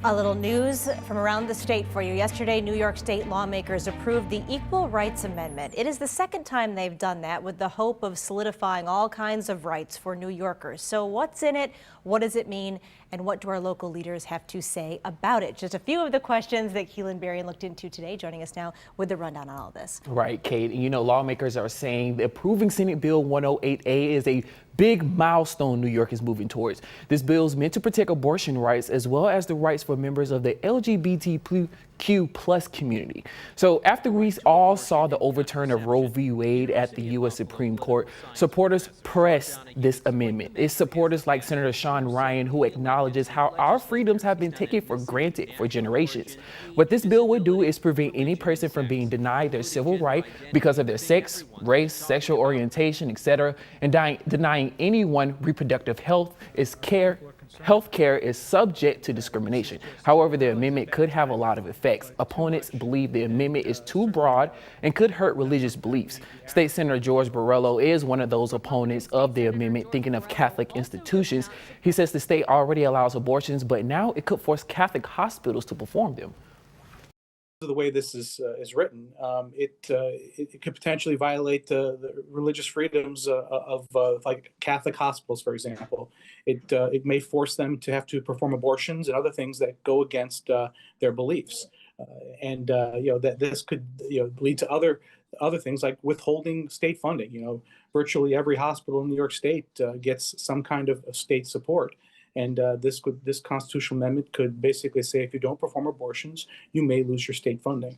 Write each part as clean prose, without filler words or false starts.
A little news from around the state for you. Yesterday, New York State lawmakers approved the Equal Rights Amendment. It is the second time they've done that with the hope of solidifying all kinds of rights for New Yorkers. So what's in it? What does it mean? And what do our local leaders have to say about it? Just a few of the questions that Keelan Berrien looked into today, joining us now with the rundown on all of this. Right, Kate. And lawmakers are saying approving Senate Bill 108A is a big milestone New York is moving towards. This bill is meant to protect abortion rights as well as the rights for members of the LGBTQ plus community. So after we all saw the overturn of Roe v. Wade at the U.S. Supreme Court, supporters pressed this amendment. It's supporters like Senator Sean Ryan who acknowledges how our freedoms have been taken for granted for generations. What this bill would do is prevent any person from being denied their civil right because of their sex, race, sexual orientation, etc., and denying anyone reproductive health care is subject to discrimination. However, the amendment could have a lot of effects. Opponents believe the amendment is too broad and could hurt religious beliefs. State Senator George Borrello is one of those opponents of the amendment, thinking of Catholic institutions. He says the state already allows abortions, but now it could force Catholic hospitals to perform them. The way this is written, it could potentially violate the religious freedoms of like Catholic hospitals, for example. It may force them to have to perform abortions and other things that go against their beliefs, that this could lead to other things like withholding state funding. Virtually every hospital in New York State gets some kind of state support. And this constitutional amendment could basically say if you don't perform abortions, you may lose your state funding.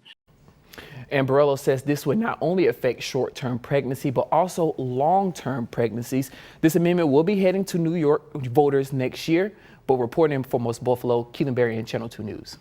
And Borrello says this would not only affect short-term pregnancy, but also long-term pregnancies. This amendment will be heading to New York voters next year. But reporting from West Buffalo, Keelan Berrien, Channel 2 News.